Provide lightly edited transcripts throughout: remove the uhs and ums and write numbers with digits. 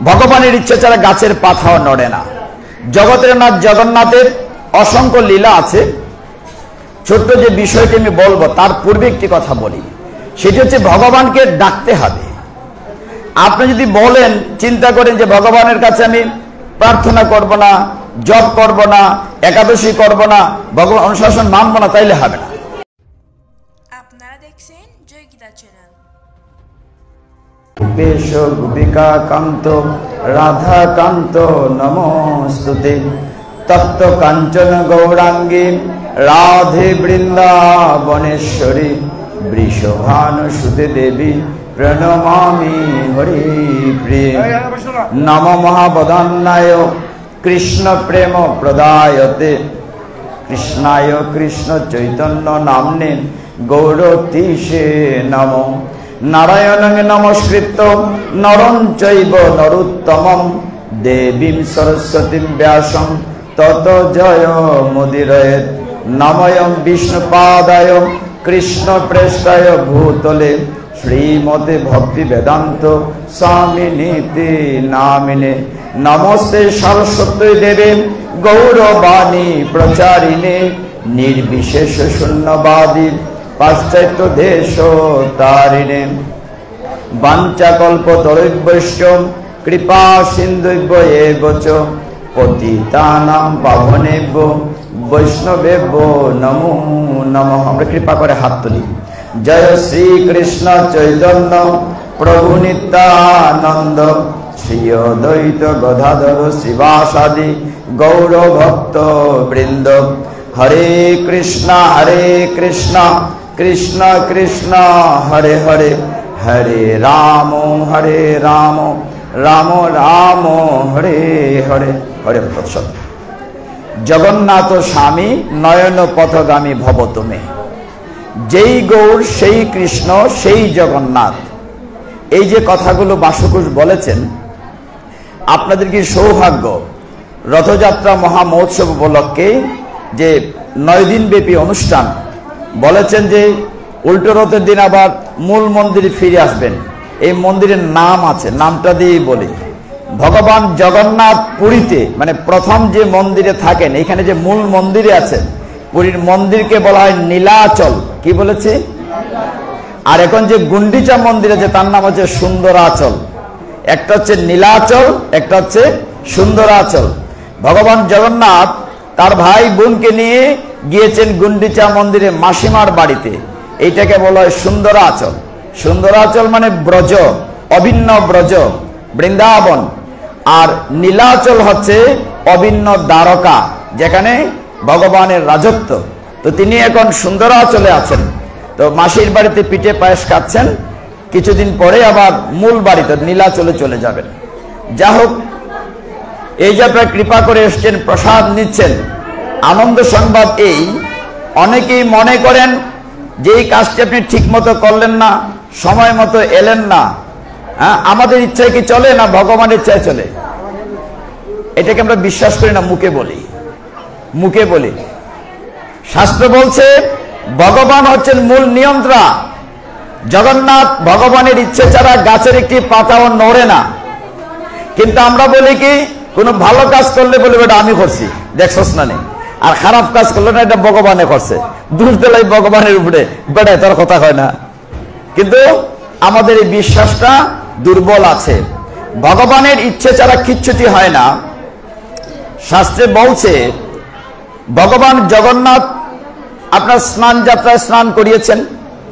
ভগবানের ইচ্ছে ছাড়া গাছের পাতাও নড়ে না। জগতের নাথ জগন্নাথের অসংখ্য লীলা আছে। ছোট্ট যে বিষয়টি আমি বলবো তার পূর্বে একটি কথা বলি, সেটি হচ্ছে ভগবানকে ডাকতে হবে। আপনি যদি বলেন, চিন্তা করেন যে ভগবানের কাছে আমি প্রার্থনা করব না, জপ করব না, একাদশী করব না, ভগবান অনুশাসন মানব না, তাইলে হবে না। আপনারা দেখছেন জয় গীতা চ্যানেল। গোপেশ গোপিকা কান্ত রাধা কান্ত নমস্তুতে, তপ্ত কাঞ্চন গৌরাঙ্গী রাধে বৃন্দাবনেশ্বরী, বৃষভানুসুতে দেবী প্রণমামি হরি প্রিয়। নম মহাবদান্নায় কৃষ্ণ প্রেম প্রদায়তে, কৃষ্ণায় কৃষ্ণ চৈতন্য নাম্নে গৌরতীশে নম। নারায়ণং নমস্কৃত্য নরং চৈব নরোত্তমং, দেবীং সরস্বতীং ব্যাসং ততো জয় মুদিরয়েৎ। নমঃ বিষ্ণুপাদায় কৃষ্ণ প্রেষ্ঠায় ভূতলে, শ্রীমতে ভক্তি বেদান্ত স্বামিনীতি নামিনে। নমস্তে সরস্বতী দেবে গৌরবাণী প্রচারিণে, নির্বিশেষ শূন্যবাদী পাশ্চাত্য দেশ তারিণে। বাঞ্ছাকল্পতরুভ্যশ্চ কৃপা সিন্ধুভ্য এব চ, পতিতানাং পাবনেভ্যো বৈষ্ণবেভ্যো নমো নমঃ। আমরা কৃপা করে হাত তুলি। জয় শ্রী কৃষ্ণ চৈতন্য প্রভু নিত্যানন্দ, শ্রী অদ্বৈত গদাধর শ্রীবাসাদি গৌর ভক্ত বৃন্দ। হরে কৃষ্ণ কৃষ্ণ কৃষ্ণ হরে হরে, হরে রাম রাম রাম হরে হরে, হরে বৎসল। জগন্নাথ স্বামী নয়ন পথগামী ভব তুমি, যেই গৌর সেই কৃষ্ণ সেই জগন্নাথ। এই যে কথাগুলো বাসুকুশ বলেছেন, আপনাদের কি সৌভাগ্য রথযাত্রা মহা মহোৎসব উপলক্ষে যে 9 দিন ব্যাপী অনুষ্ঠান বলেছেন যে উল্টো রথের দিন আবার মূল মন্দিরে ফিরে আসবেন। এই মন্দিরের নাম আছে, নামটা দিয়েই বলি। ভগবান জগন্নাথ পুরীতে মানে প্রথম যে মন্দিরে থাকেন, এখানে যে মূল মন্দিরে আছেন, পুরীর মন্দিরকে বলা হয় নীলাচল। কি বলেছে? আর এখন যে গুন্ডিচা মন্দির আছে তার নাম হচ্ছে সুন্দরাচল। একটা হচ্ছে নীলাচল, একটা হচ্ছে সুন্দরাচল। ভগবান জগন্নাথ তার ভাই বোনকে নিয়ে গিয়েছেন গুন্ডিচা মন্দিরে মাসিমার বাড়িতে, এইটাকে বলা হয় সুন্দরাচল। সুন্দরাচল মানে ব্রজ, অভিন্ন ব্রজ বৃন্দাবন। আর নীলাচল হচ্ছে অভিন্ন দ্বারকা, যেখানে ভগবানের রাজত্ব। তো তিনি এখন সুন্দরাচলে আছেন। তো মাসির বাড়িতে পিঠে পায়েস খাচ্ছেন, কিছুদিন পরে আবার মূল বাড়িতে নীলাচলে চলে যাবেন। যা হোক, এই যে আপনারা কৃপা করে এসছেন, প্রসাদ নিচ্ছেন, আনন্দ সংবাদ এই, অনেকেই মনে করেন যে এই কাজটি আপনি ঠিক মতো করলেন না, সময় মতো এলেন না। হ্যাঁ, আমাদের ইচ্ছায় কি চলে না ভগবানের ইচ্ছায় চলে? এটাকে আমরা বিশ্বাস করি না, মুখে বলি। শাস্ত্র বলছে ভগবান হচ্ছেন মূল নিয়ন্ত্রণ। জগন্নাথ ভগবানের ইচ্ছে ছাড়া গাছের একটি পাতাও নড়ে না। কিন্তু আমরা বলি কি, কোনো ভালো কাজ করলে বলি বেটা আমি করছি, দেখছস না নেই, আর খারাপ কাজ করলে না এটা ভগবানে করছে, দূর দেলাই ভগবানের উপরে বেটা তার কথা হয় না। কিন্তু আমাদের এই বিশ্বাসটা দুর্বল আছে। ভগবানের ইচ্ছে ছাড়া কিচ্ছুটি হয় না। শাস্ত্রে বলছে ভগবান জগন্নাথ আপনার স্নান যাত্রায় স্নান করিয়েছেন,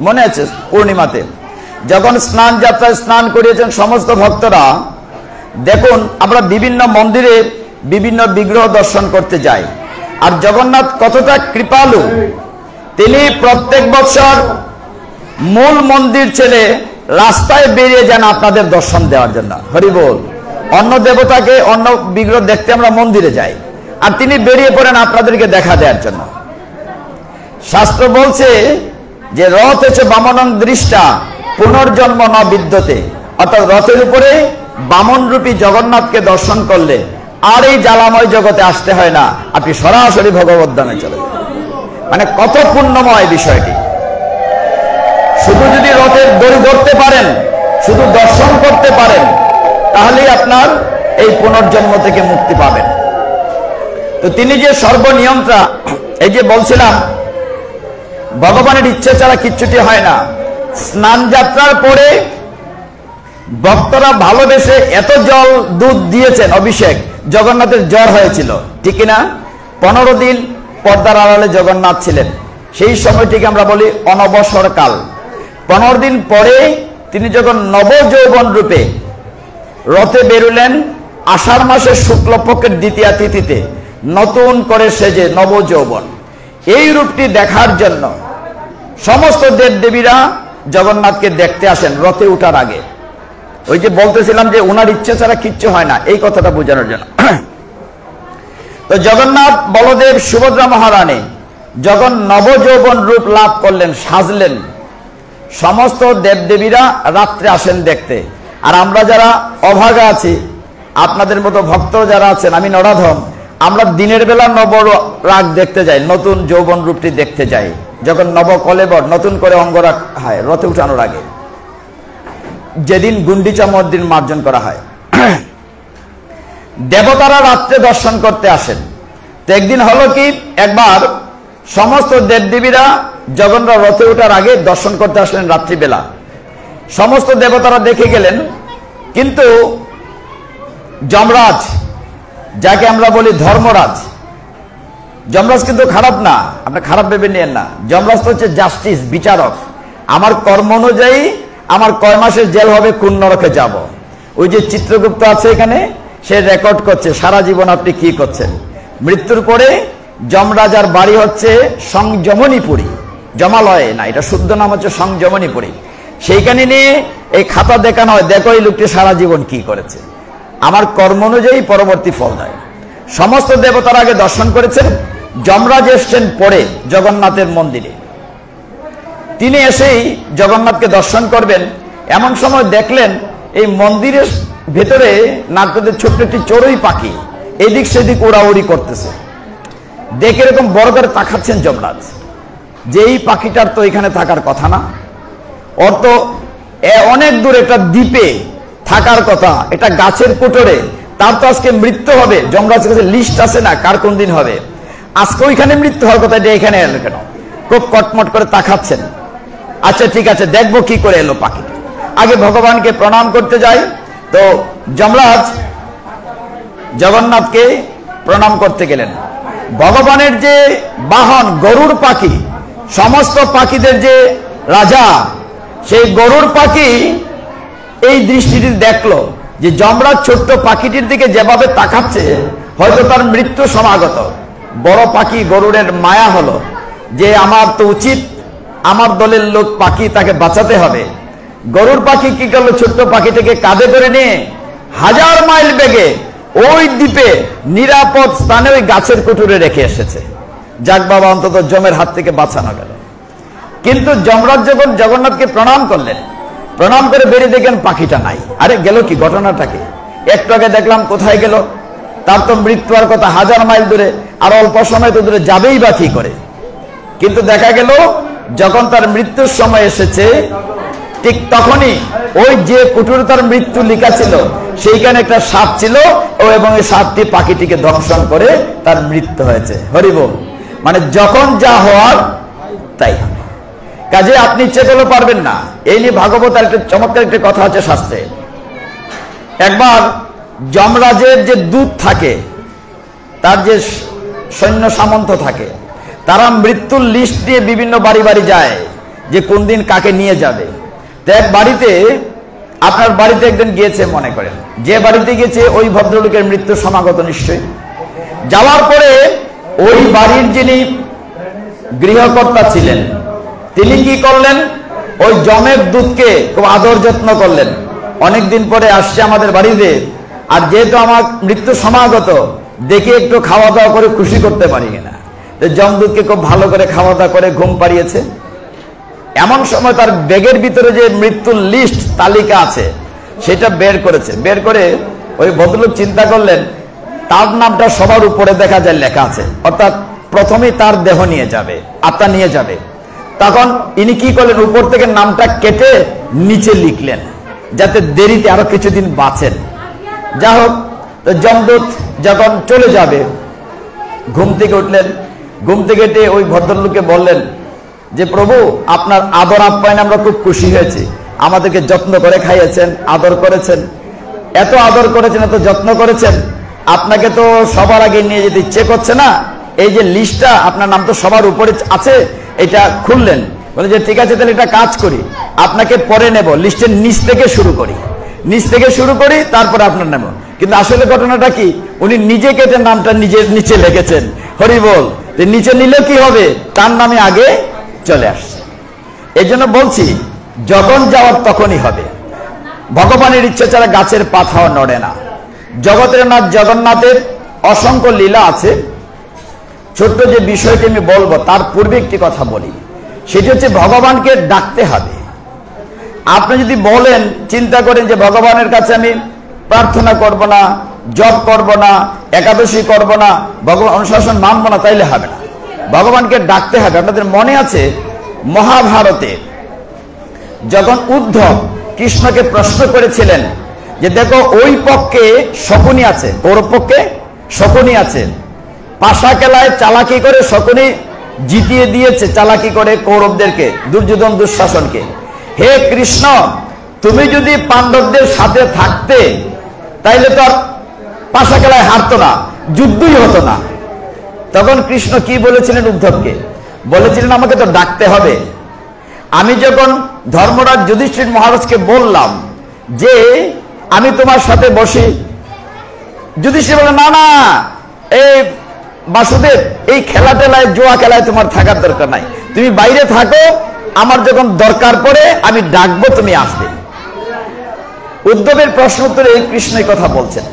মনে আছে? পূর্ণিমাতে যখন স্নান যাত্রায় স্নান করিয়েছেন সমস্ত ভক্তরা। দেখুন, আমরা বিভিন্ন মন্দিরে বিভিন্ন বিগ্রহ দর্শন করতে যাই, আর জগন্নাথ কতটা কৃপালু, তিনি প্রত্যেক বছর মূল মন্দির ছেড়ে রাস্তায় বেরিয়ে যান আপনাদের দর্শন দেওয়ার জন্য। হরি বল। অন্য দেবতাকে, অন্য বিগ্রহ দেখতে আমরা মন্দিরে যাই, আর তিনি বেরিয়ে পড়েন আপনাদেরকে দেখা দেওয়ার জন্য। শাস্ত্র বলছে যে রথ হচ্ছে বামনং দৃষ্টা পুনর্জন্ম ন বিদ্যতে, অর্থাৎ রথের উপরে বামন রূপী জগন্নাথকে দর্শন করলে আর এই জ্বালাময় জগতে আসতে হয় না, আপনি সরাসরি ভগবত ধামে চলে যান। মানে কত পুণ্যময় বিষয়টি। শুধু যদি রথের দড়ি ধরতে পারেন, শুধু দর্শন করতে পারেন, তাহলেই আপনার এই পুনর্জন্ম থেকে মুক্তি পাবেন। তো তিনি যে সর্বনিয়ন্ত্রা, এই যে বলছিলাম ভগবানের ইচ্ছা ছাড়া কিচ্ছুটি হয় না। স্নান যাত্রার পরে ভক্তরা ভালোবেসে এত জল দুধ দিয়েছেন, অভিষেক, জগন্নাথের জ্বর হয়েছিল, ঠিক না? 15 দিন পর্দার আড়ালে জগন্নাথ ছিলেন। সেই সময়টিকে আমরা বলি অনবসর কাল। 15 দিন পরে তিনি যখন নবযৌবন রূপে রথে বেরুলেন, আষাঢ় মাসের শুক্লপক্ষের দ্বিতীয়া তিথিতে নতুন করে সেজে নবযৌবন, এই রূপটি দেখার জন্য সমস্ত দেবদেবীরা জগন্নাথকে দেখতে আসেন রথে উঠার আগে। ওই যে বলতেছিলাম যে ওনার ইচ্ছা ছাড়া কিচ্ছু হয় না, এই কথাটা বোঝানোর জন্য। তো জগন্নাথ, বলদেব, সুভদ্রা মহারানী যখন নবযৌবন রূপ লাভ করলেন, সাজলেন, সমস্ত দেবদেবীরা রাত্রে আসেন দেখতে। আর আমরা যারা অভাগা আছি, আপনাদের মতো ভক্ত যারা আছেন, আমি নরাধম, আমরা দিনের বেলা নবরাগ দেখতে যাই, নতুন যৌবন রূপটি দেখতে যাই, যখন নবকলেবর নতুন করে অঙ্গরাগ হয় রথে উঠানোর আগে, যেদিন গুন্ডিচা মন্দির মার্জন করা হয়। দেবতারা রাত্রে দর্শন করতে আসেন। তো একদিন হলো কি, একবার সমস্ত দেবদেবীরা জগন্নাথ রথে ওঠার আগে দর্শন করতে আসলেন রাত্রিবেলা। সমস্ত দেবতারা দেখে গেলেন, কিন্তু যমরাজ, যাকে আমরা বলি ধর্মরাজ, যমরাজ কিন্তু খারাপ না, আপনার খারাপ ভেবে নিয়েন না। যমরাজ তো হচ্ছে জাস্টিস, বিচারক। আমার কর্ম অনুযায়ী আমার কয় মাসের জেল হবে, কোন নরকে যাব। ওই যে চিত্রগুপ্ত আছে এখানে, সে রেকর্ড করছে সারা জীবন আপনি কি করছেন। মৃত্যুর পরে যমরাজার বাড়ি হচ্ছে সংযমনীপুরী, জমালয়ে না, এটা শুদ্ধ নাম হচ্ছে সংযমনীপুরী। সেইখানে নিয়ে এই খাতা দেখানো হয়, দেখো এই লোকটি সারা জীবন কি করেছে। আমার কর্ম অনুযায়ী পরবর্তী ফল দেয়। সমস্ত দেবতার আগে দর্শন করেছেন। যমরাজ এসছেন পরে জগন্নাথের মন্দিরে। তিনি এসেই জগন্নাথকে দর্শন করবেন, এমন সময় দেখলেন এই মন্দিরের ভেতরে নারকদের ছোট্ট একটি চড়ুই পাখি এদিক সেদিক উড়াউড়ি করতেছে। দেখে এরকম বড় করে তাকাচ্ছেন যমরাজ, যে এই পাখিটার তো এখানে থাকার কথা না, ওর তো অনেক দূর একটা দ্বীপে থাকার কথা, এটা গাছের কোটরে, তার তো আজকে মৃত্যু হবে। যমরাজের কাছে লিস্ট আছে না কার কোন দিন হবে, আজকে ওইখানে মৃত্যু হওয়ার কথা, এটা এখানে এলো কেন? খুব কটমট করে তাকাচ্ছেন। আচ্ছা ঠিক আছে, দেখবো কি করে এলো পাখি। আগে ভগবানকে প্রণাম করতে যাই। তো যমরাজ জগন্নাথকে প্রণাম করতে গেলেন। ভগবানের যে বাহন গরুড় পাখি, সমস্ত পাখিদের যে রাজা, সেই গরুড় পাখি এই দৃষ্টিটি দেখলো যে যমরাজ ছোট্ট পাখিটির দিকে যেভাবে তাকাচ্ছে, হয়তো তার মৃত্যু সমাগত। বড় পাখি গরুড়ের মায়া হলো যে আমার তো উচিত, আমার দলের লোক পাখি, তাকে বাঁচাতে হবে। গরুড় পাখি কি করলো, ছোট্ট পাখিটাকে কাঁধে করে নিয়ে 1000 মাইল বেগে ওই দ্বীপে নিরাপদ স্থানে ওই গাছের কুটুরে রেখে এসেছে। যাক বাবা, অন্তত যমের হাত থেকে বাঁচানো গেল। কিন্তু যমরাজ যখন জগন্নাথকে প্রণাম করলেন, প্রণাম করে বেরিয়ে দেখেন পাখিটা নাই। আরে গেল কি, ঘটনাটা কি? একটু আগে দেখলাম কোথায় গেল, তার তো মৃত্যু আর কথা, 1000 মাইল দূরে, আর অল্প সময় তো দূরে যাবেই বা কি করে। কিন্তু দেখা গেল যখন তার মৃত্যুর সময় এসেছে, ঠিক তখনই ওই যে কুটুরে তার মৃত্যু লেখা ছিল, সেইখানে একটা সাপ ছিল, এবং এই সাপটি পাখিটিকে দংশন করে তার মৃত্যু হয়েছে। হরিবল। মানে যখন যা হওয়ার তাই হবে, কাজে আপনি ইচ্ছে করলে পারবেন না। এই নিয়ে ভাগবতের একটা চমৎকার একটা কথা আছে শাস্ত্রে। একবার যমরাজের যে দূত থাকে, তার যে সৈন্য সামন্ত থাকে, তারা মৃত্যুর লিস্ট দিয়ে বিভিন্ন বাড়ি বাড়ি যায় যে কোন দিন কাকে নিয়ে যাবে। তো এক বাড়িতে, আপনার বাড়িতে একদিন গিয়েছে মনে করেন, যে বাড়িতে গিয়েছে ওই ভদ্রলোকের মৃত্যু সমাগত নিশ্চয়ই। যাওয়ার পরে ওই বাড়ির যিনি গৃহকর্তা ছিলেন, তিনি কি করলেন, ওই যমের দূতকে খুব আদর যত্ন করলেন। অনেকদিন পরে আসছে আমাদের বাড়িতে, আর যেহেতু আমার মৃত্যু সমাগত, দেখে একটু খাওয়া দাওয়া করে খুশি করতে পারি কিনা। যমদূতকে খুব ভালো করে খাওয়া দাওয়া করে ঘুম পাড়িয়েছে। এমন সময় তার ব্যাগের ভিতরে যে মৃত্যুর লিস্ট তালিকা আছে সেটা বের করেছে। বের করে ওই ভদ্রলোক চিন্তা করলেন, তার নামটা সবার উপরে দেখা যায় লেখা আছে, অর্থাৎ প্রথমেই তার দেহ নিয়ে যাবে, আত্মা নিয়ে যাবে। তখন ইনি কি করলেন, উপর থেকে নামটা কেটে নিচে লিখলেন, যাতে দেরিতে আরো কিছুদিন বাঁচেন। যা হোক, যমদূত যখন চলে যাবে, ঘুম থেকে উঠলেন, ঘুম থেকে উঠে ওই ভদ্রলোককে বললেন যে প্রভু, আপনার আদর আপ্যায়নে আমরা খুব খুশি হয়েছি, আমাদেরকে যত্ন করে খাইয়েছেন, আদর করেছেন, এত আদর করেছেন, এত যত্ন করেছেন, আপনাকে তো সবার আগে নিয়ে যেতে ইচ্ছে করছে না, এই যে লিস্টটা আপনার নাম তো সবার উপরে আছে, এটা খুললেন, বলে যে ঠিক আছে তাহলে এটা কাজ করি, আপনাকে পরে নেব, লিস্টের নিচ থেকে শুরু করি, তারপরে আপনার নেব। কিন্তু আসলে ঘটনাটা কি, উনি নিজে কেটে নামটা নিজের নিচে লিখেছেন। হরি বল, নিচে নিলে কি হবে, তার নামে আগে চলে আসছে। এই জন্য বলছি, যখন যাওয়ার তখনই হবে। ভগবানের ইচ্ছে ছাড়া গাছের পাতাও নড়ে না। জগতের নাথ জগন্নাথের অসংখ্য লীলা আছে। ছোট্ট যে বিষয়টি আমি বলবো, তার পূর্বে একটি কথা বলি, সেটি হচ্ছে ভগবানকে ডাকতে হবে। আপনি যদি বলেন, চিন্তা করেন যে ভগবানের কাছে আমি প্রার্থনা করব না, জপ করব না, একাদশী করব না, ভগবান অনুশাসন মানব না, তাইলে হবে না। ভগবানকে ডাকতে হবে। আপনাদের মনে আছে মহাভারতে যখন উদ্ধব কৃষ্ণকে প্রশ্ন করেছিলেন যে দেখো, ওই পক্ষে শকুনি আছে, কৌরব পক্ষে শকুনি আছে, পাশা খেলায় চালাকি করে শকুনি জিতিয়ে দিয়েছে, চালাকি করে কৌরবদেরকে, দুর্যোধন দুঃশাসনকে। হে কৃষ্ণ, তুমি যদি পাণ্ডবদের সাথে থাকতে তাইলে তো আর পাশা খেলায় হারতো না, যুদ্ধই হতো না। তখন কৃষ্ণ কি বলেছিলেন উদ্ধবকে? বলেছিলেন আমাকে তো ডাকতে হবে। আমি যখন ধর্মরাজ যুধিষ্ঠির মহারাজকে বললাম যে আমি তোমার সাথে বসি, যুধিষ্ঠির বলে না না, এই বাসুদেব, এই খেলা টেলায়, জোয়া খেলায় তোমার থাকার দরকার নাই, তুমি বাইরে থাকো, আমার যখন দরকার পড়ে আমি ডাকবো, তুমি আসবে। উদ্ধবের প্রশ্ন উত্তরে এই কৃষ্ণের কথা বলছেন।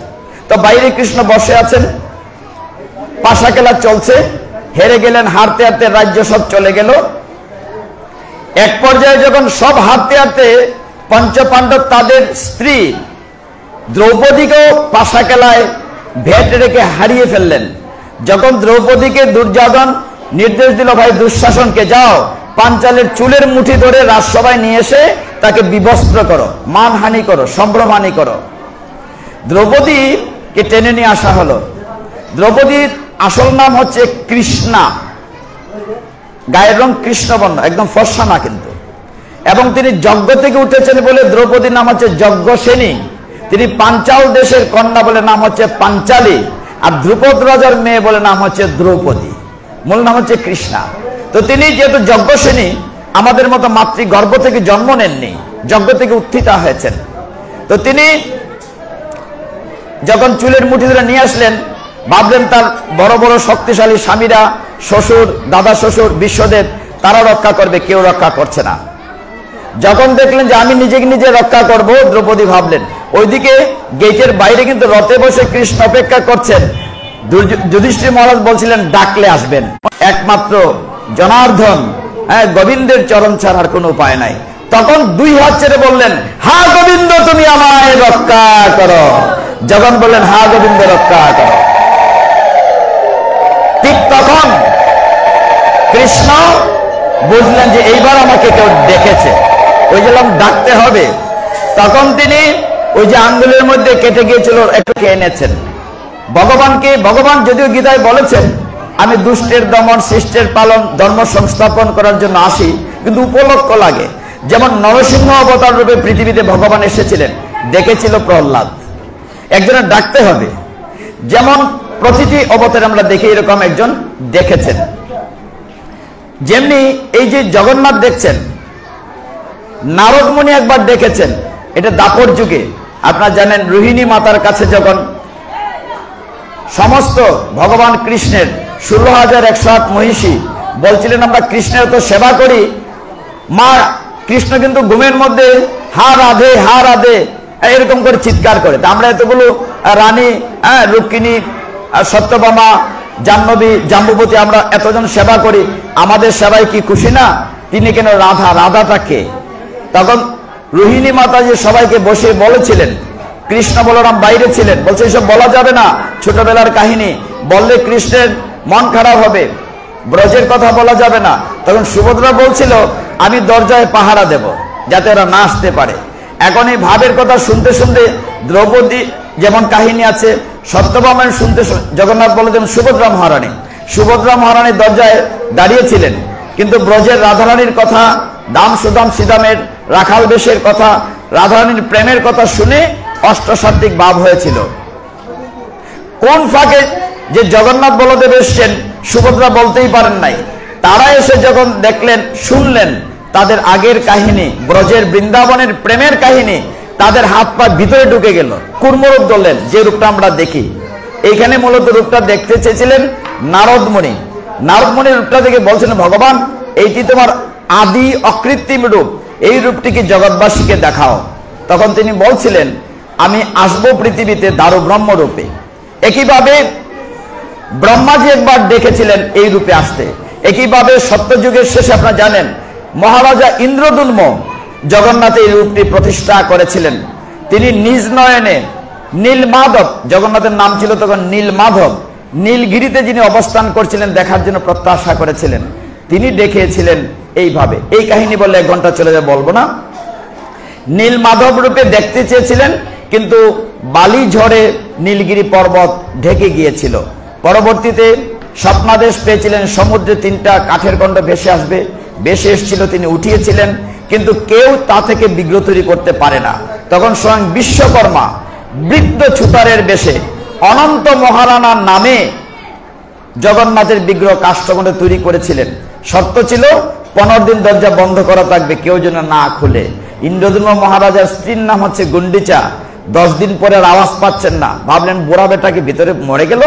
তো বাইরে কৃষ্ণ বসে আছেন, পাশা খেলা চলছে, হেরে গেলেন, হারতে হারতে রাজ্য সব চলে গেল। এক পর্যায়ে যখন সব হারতে হারতে পঞ্চপাণ্ডব তাদের স্ত্রী দ্রৌপদীকেও পাশা খেলায় ভেট রেখে হারিয়ে ফেললেন। যখন দ্রৌপদীকে দুর্যোধন নির্দেশ দিল, ভাই দুঃশাসনকে যাও, পাঞ্চালের চুলের মুঠি ধরে রাজসভায় নিয়ে এসে তাকে বিবস্ত্র করো, মানহানি করো, সম্ভ্রমহানি করো। দ্রৌপদীকে টেনে নিয়ে আসা হলো। দ্রৌপদীর আসল নাম হচ্ছে কৃষ্ণা, গায়ের রং কৃষ্ণবর্ণ, একদম ফর্সা না কিন্তু। এবং তিনি যজ্ঞ থেকে উঠেছেন বলে দ্রৌপদীর নাম হচ্ছে যজ্ঞসেনী। তিনি পাঞ্চাল দেশের কন্যা বলে নাম হচ্ছে পাঞ্চালী, আর ধ্রুপদ রাজার মেয়ে বলে নাম হচ্ছে দ্রৌপদী, মূল নাম হচ্ছে কৃষ্ণা। তো তিনি যেহেতু যজ্ঞসেনী, আমাদের মতো মাতৃগর্ভ থেকে জন্ম নেননি, যজ্ঞ থেকে উত্থিতা হয়েছেন। তো তিনি যখন চুলের মুঠি ধরে নিয়ে আসলেন, ভাবলেন তার বড় বড় শক্তিশালী স্বামীরা, শ্বশুর, দাদা শ্বশুর, বিশ্বদেব, তারা রক্ষা করবে, কেউ রক্ষা করছে না। যখন দেখলেন যে আমি নিজেকে নিজে রক্ষা করব, দ্রৌপদী ভাবলেন। ওইদিকে গেটের বাইরে কিন্তু রথে বসে কৃষ্ণ অপেক্ষা করছেন। যুধিষ্ঠির মহারাজ বলছিলেন ডাকলে আসবেন, একমাত্র জনার্দন, গোবিন্দের চরণ ছাড়ার কোনো উপায় নাই। তখন দুই হাত ছেড়ে বললেন, হা গোবিন্দ, তুমি আমায় রক্ষা করো। যখন বললেন হা গোবিন্দ রক্ষা করো, ঠিক তখন কৃষ্ণ বুঝলেন যে এইবার আমাকে কেউ ডেকেছে, ওই যে ডাকতে হবে। তখন তিনি ওই যে আঙ্গুলের মধ্যে কেটে গিয়েছিল, একটু খেয়ে এনেছেন ভগবানকে। ভগবান যদিও গীতায় বলেছেন আমি দুষ্টের দমন, শিষ্টের পালন, ধর্ম সংস্থাপন করার জন্য আসি, কিন্তু উপলক্ষ লাগে। যেমন নরসিংহ অবতার রূপে পৃথিবীতে ভগবান এসেছিলেন, ডেকেছিল প্রহ্লাদ, একজনের ডাকতে হবে। যেমন প্রতিটি অবতারে আমরা দেখি এরকম একজন দেখেছেন। যেমনি এই যে জগন্নাথ দেখছেন, নারদ মুনি একবার দেখেছেন, এটা দাপর যুগে। আপনারা জানেন রোহিণী মাতার কাছে যখন সমস্ত ভগবান কৃষ্ণের 16,108 মহিষী বলছিলেন আমরা কৃষ্ণের তো সেবা করি, মা কৃষ্ণ কিন্তু ঘুমের মধ্যে হা রাধে হা রাধে এরকম করে চিৎকার করে। তা আমরা এতগুলো রানী, রুক্মিণী, সত্যভামা, জাহ্নবী, জাম্বুবতী, আমরা এতজন সেবা করি, আমাদের সেবায় কি খুশি না? তিনি কেন রাধা? রাধাটাকে তখন রোহিণী মাতা যে সবাইকে বসে বলেছিলেন, কৃষ্ণ বলরাম বাইরে ছিলেন, বলছে এসব বলা যাবে না, ছোটবেলার কাহিনী, বললে কৃষ্ণের মন খারাপ হবে, ব্রজের কথা বলা যাবে না। তখন সুভদ্রা বলছিল আমি দরজায় পাহারা দেব যাতে ওরা না আসতে পারে। এখন এই ভাবের কথা শুনতে শুনতে দ্রৌপদী যেমন কাহিনী আছে সত্যভামা শুনতে জগন্নাথ বলদেব সুভদ্রা মহারানী দরজায় দাঁড়িয়েছিলেন, কিন্তু ব্রজের রাধারানীর কথা, দাম সুদাম সিদামের রাখাল বেশের কথা, রাধারানীর প্রেমের কথা শুনে অষ্টসাত্ত্বিক ভাব হয়েছিল। কোন ফাঁকে যে জগন্নাথ বলদেব এসছেন সুভদ্রা বলতেই পারেন নাই। তারা এসে যখন দেখলেন, শুনলেন তাদের আগের কাহিনী, ব্রজের বৃন্দাবনের প্রেমের কাহিনী, তাদের হাত পা ভিতরে ঢুকে গেল, কুর্মরূপ ধরলেন, যে রূপটা আমরা দেখি। এইখানে মূলত রূপটা দেখতে চেয়েছিলেন নারদমণি। নারদমণির রূপটা দেখে বলছেন, ভগবান এইটি তোমার আদি অকৃত্রিম রূপ, এই রূপটিকে জগৎবাসীকে দেখাও। তখন তিনি বলছিলেন, আমি আসবো পৃথিবীতে দারু ব্রহ্ম রূপে। একইভাবে ব্রহ্মাজি একবার দেখেছিলেন এই রূপে আসতে। একইভাবে সত্যযুগের শেষে আপনারা জানেন মহারাজা ইন্দ্রদুম্ন জগন্নাথের এই রূপটি প্রতিষ্ঠা করেছিলেন। তিনি নিজ নয়নে নীলমাধব, জগন্নাথের নাম ছিল তখন নীলমাধব, নীলগিরিতে যিনি অবস্থান করছিলেন দেখার জন্য প্রত্যাশা করেছিলেন, তিনি দেখিয়েছিলেন এইভাবে। এই কাহিনী বললে 1 ঘন্টা চলে যাবে, বলবো না। নীলমাধব রূপে দেখতে চেয়েছিলেন, কিন্তু বালি ঝড়ে নীলগিরি পর্বত ঢেকে গিয়েছিল। পরবর্তীতে স্বপ্নাদেশ পেয়েছিলেন সমুদ্রে 3টা কাঠের খণ্ড ভেসে আসবে, ভেসে এসেছিল, তিনি উঠিয়েছিলেন, কিন্তু কেউ তা থেকে বিগ্রহ তৈরি করতে পারে না। তখন স্বয়ং বিশ্বকর্মা বৃদ্ধ ছুতারের বেশে অনন্ত মহারানার নামে জগন্নাথের বিগ্রহ কাষ্ঠখণ্ডে তৈরি করেছিলেন। শর্ত ছিল 15 দিন দরজা বন্ধ করা থাকবে, কেউ যেন না খুলে। ইন্দ্রদ্যুম্ন মহারাজার স্ত্রীর নাম হচ্ছে গুন্ডিচা। 10 দিন পরে আর আওয়াজ পাচ্ছেন না, ভাবলেন বুড়া বেটাকে ভিতরে মরে গেল,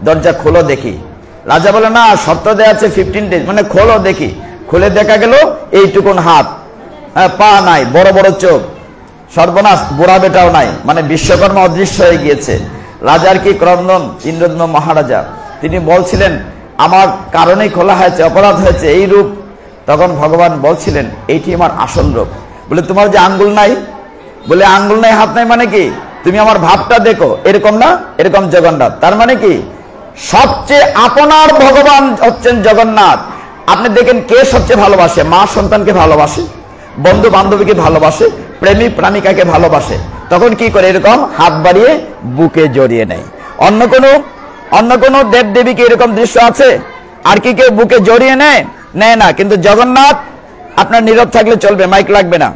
দরজা খোলো দেখি। রাজা বলে, না শর্ত দেয়া আছে 15 ডেজ, মানে খোলো দেখি। খুলে দেখা গেল এইটুকুন হাত, পা নাই, বড় বড় চোখ, সর্বনাশ, বুড়া বেটাও নাই, মানে বিশ্বকর্মা অদৃশ্য হয়ে গিয়েছে। রাজার কি ক্রন্দন! ইন্দ্রদ্যুম্ন মহারাজা তিনি বলছিলেন, আমার কারণেই খোলা হয়েছে, অপরাধ হয়েছে, এই রূপ। তখন ভগবান বলছিলেন, এইটি আমার আসল রূপ। বলে, তোমার যে আঙ্গুল নাই, বলে আঙ্গুল নাই হাত নাই মানে কি? তুমি আমার ভাবটা দেখো, এরকম না, এরকম জগন্নাথ। তার মানে কি? সবচেয়ে আপনার ভগবান হচ্ছেন জগন্নাথ। আপনি দেখেন কে সবচেয়ে ভালোবাসে? মা সন্তানকে ভালোবাসে, বন্ধু বান্ধবীকে ভালোবাসে, প্রেমিক প্রেমিকাকে ভালোবাসে। তখন কি করে? এরকম হাত বাড়িয়ে বুকে জড়িয়ে নেয়। অন্য কোনো দেব দেবীকে এরকম দৃশ্য আছে? আর কি কেউ বুকে জড়িয়ে নেয় না। কিন্তু জগন্নাথ, আপনার নীরব থাকলে চলবে, মাইক লাগবে না।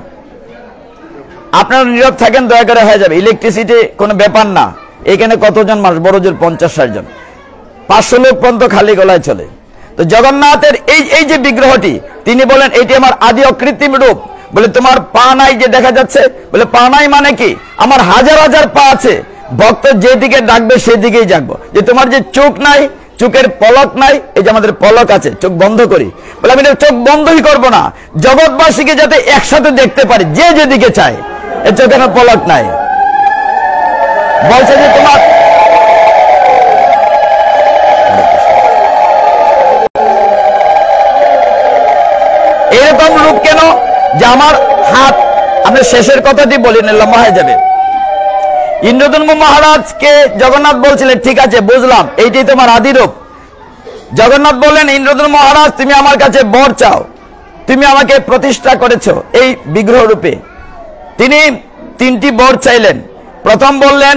আপনারা নীরব থাকেন, দয়া করে হয়ে যাবে। ইলেকট্রিসিটি কোনো ব্যাপার না। এখানে কতজন মানুষ? বড় জোর 50-60 জন, 500 লোক পর্যন্ত খালি গলায় চলে। তো জগন্নাথের এই যে বিগ্রহটি, তিনি বলেন এটি আমার আদি অকৃত্রিম রূপ। বলে, তোমার পা নাই যে দেখা যাচ্ছে? বলে, পা নাই মানে কি? আমার হাজার হাজার পা আছে, ভক্ত যেদিকে ডাকবে সেদিকেই যাবো। যে তোমার যে চোখ নাই, চোখের পলক নাই, এই যে আমাদের পলক আছে, চোখ বন্ধ করি। বলে, আমি চোখ বন্ধই করবো না, জগৎবাসীকে যাতে একসাথে দেখতে পারি, যে যেদিকে চায়। এর চোখে পলক নাই। বলছে যে তোমার এরকম রূপ কেন? যে আমার হাত, আমি শেষের কথাটি বলি না, লম্বা হয়ে যাবে। ইন্দ্রদ্যুম্ন মহারাজকে জগন্নাথ বলছিলেন, ঠিক আছে বুঝলাম, এইটাই তোমার আদি রূপ। জগন্নাথ বললেন, ইন্দ্রদ্যুম্ন মহারাজ তুমি আমার কাছে বর চাও, তুমি আমাকে প্রতিষ্ঠা করেছো এই বিগ্রহ রূপে। তিনি 3টি বর চাইলেন। প্রথম বললেন,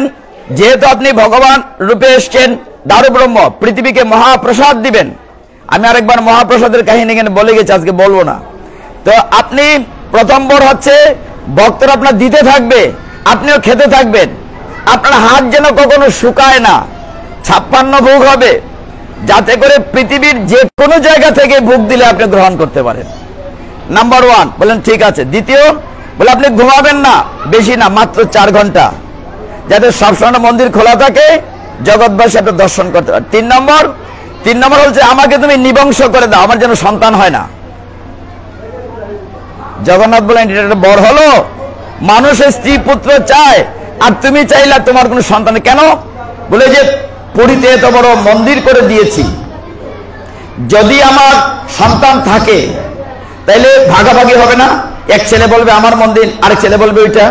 যেহেতু আপনি ভগবান রূপে এসছেন, দারু ব্রহ্ম, পৃথিবীকে মহাপ্রসাদ দিবেন। আমি আরেকবার মহাপ্রসাদের কাহিনী এখানে বলে গেছি, আজকে বলবো না। তো আপনি প্রথম বর হচ্ছে ভক্তরা আপনার দিতে থাকবে, আপনিও খেতে থাকবেন, আপনার হাত যেন কখনো শুকায় না, 56 ভোগ হবে, যাতে করে পৃথিবীর যে কোনো জায়গা থেকে ভোগ দিলে আপনি গ্রহণ করতে পারেন। নাম্বার 1 বলেন, ঠিক আছে। দ্বিতীয় বলে, আপনি ঘুমাবেন না, বেশি না, মাত্র 4 ঘন্টা, যাতে সবসময় মন্দির খোলা থাকে, জগৎবাসী আপনার দর্শন করতে পারে। 3 নম্বর হচ্ছে, আমাকে তুমি নিবংশ করে দাও, আমার যেন সন্তান হয় না। জগন্নাথ বলেন, এটা একটা বর হলো? মানুষের স্ত্রী পুত্র চায়, আর তুমি চাইলা তোমার কোনো সন্তান কেন? বলে যে পুরীতে এত বড় মন্দির করে দিয়েছি, যদি আমার সন্তান থাকে তাইলে ভাগাভাগি হবে না? এক ছেলে বলবে আমার মন্দির, আরেক ছেলে বলবে ওইটা।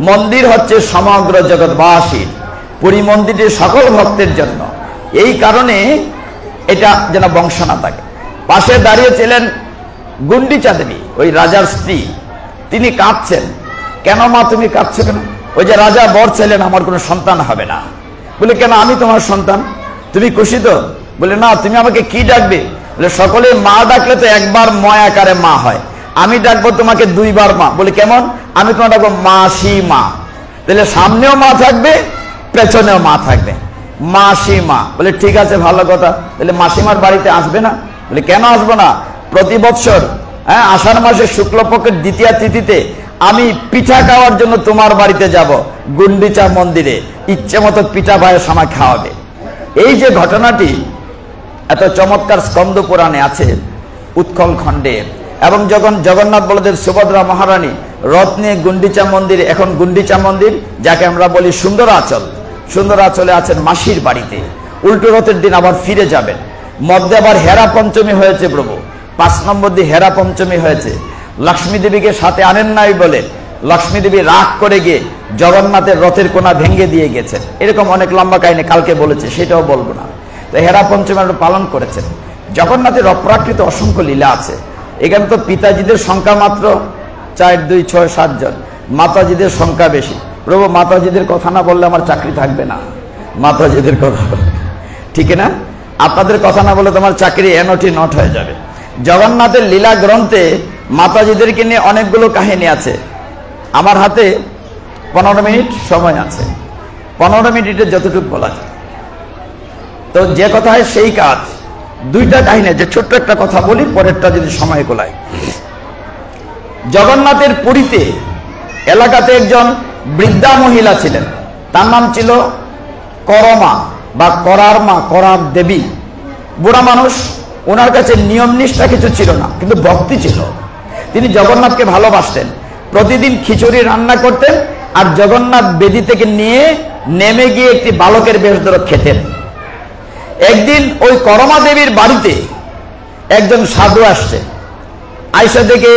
মন্দির হচ্ছে সমগ্র জগৎবাসীর, পুরী মন্দিরটি সকল ভক্তের জন্য। এই কারণে এটা যেন বংশ না থাকে। পাশে দাঁড়িয়েছিলেন গুন্ডিচা দেবী, ওই রাজার স্ত্রী। তিনি কাঁদছেন। কেন মা তুমি কাঁদছো কেন? ওই যে রাজা বর চাইলেন আমার কোনো সন্তান হবে না। বলে কেন, আমি তোমার সন্তান, তুমি খুশি তো? বলে না, তুমি আমাকে কি ডাকবে? বলে সকলে মা ডাকলে তো একবার ময় আকারে মা হয়, আমি ডাকবো তোমাকে দুইবার মা। বলে কেমন? আমি তোমার ডাকবো মাসি মা। তাহলে সামনেও মা থাকবে, পেছনেও মা থাকবে, মাসি মা। বলে ঠিক আছে, ভালো কথা। তাহলে মাসিমার বাড়িতে আসবে না? বলে কেন আসবো না, প্রতি বৎসর আষাঢ় মাসের শুক্লপক্ষের দ্বিতীয় তিথিতে আমি পিঠা খাওয়ার জন্য তোমার বাড়িতে যাব, গুন্ডিচা মন্দিরে, ইচ্ছে মতো পিঠা পায়েস আমায় খাওয়াবে। এই যে ঘটনাটি এত চমৎকার স্কন্দ পুরাণে আছে উৎকল খণ্ডে, এবং যখন জগন্নাথ বলদেব সুভদ্রা মহারানী রথ নিয়ে গুন্ডিচা মন্দির, এখন গুন্ডিচা মন্দির যাকে আমরা বলি সুন্দরাচল, সুন্দরাচলে আছেন মাসির বাড়িতে, উল্টো রথের দিন আবার ফিরে যাবেন। মধ্যে আবার হেরা পঞ্চমী হয়েছে প্রভু, 5 নম্বর দিয়ে হেরা পঞ্চমী হয়েছে। লক্ষ্মী দেবীকে সাথে আনেন নাই বলে লক্ষ্মী দেবী রাগ করে গিয়ে জগন্নাথের রথের কোনা ভেঙে দিয়ে গেছেন। এরকম অনেক লম্বা কাহিনী কালকে বলেছে, সেটাও বলবো না। তো হেরা পঞ্চমী পালন করেছেন। জগন্নাথের অপ্রাকৃত অসংখ্য লীলা আছে। এখানে তো পিতাজিদের সংখ্যা মাত্র 4, 2, 6, 7 জন, মাতাজিদের সংখ্যা বেশি। প্রভু মাতাজিদের কথা না বললে আমার চাকরি থাকবে না, মাতাজিদের কথা ঠিক না? আপনাদের কথা না বলে তোমার চাকরি এনটি নট হয়ে যাবে। জগন্নাথের লীলা গ্রন্থে মাতাজিদেরকে নিয়ে অনেকগুলো কাহিনী আছে। আমার হাতে 15 মিনিট সময় আছে, 15 মিনিটে যতটুকু বলা যায়। তো যে কথা হয় সেই কাজ। 2টা কাহিনী, যে ছোট্ট একটা কথা বলি, পরেরটা যদি সময় কোলায়। জগন্নাথের পুরীতে এলাকাতে একজন বৃদ্ধা মহিলা ছিলেন, তার নাম ছিল করমা বা করার মা, করার দেবী। বুড়া মানুষ, ওনার কাছে নিয়ম নিষ্ঠা কিছু ছিল না, কিন্তু ভক্তি ছিল। তিনি জগন্নাথকে ভালোবাসতেন। প্রতিদিন খিচুড়ি রান্না করতেন আর জগন্নাথ বেদি থেকে নিয়ে নেমে গিয়ে একটি বালকের বেশ ধরে খেতেন। একদিন ওই করমা দেবীর বাড়িতে একজন সাধু আসছে। আয়সা দেখে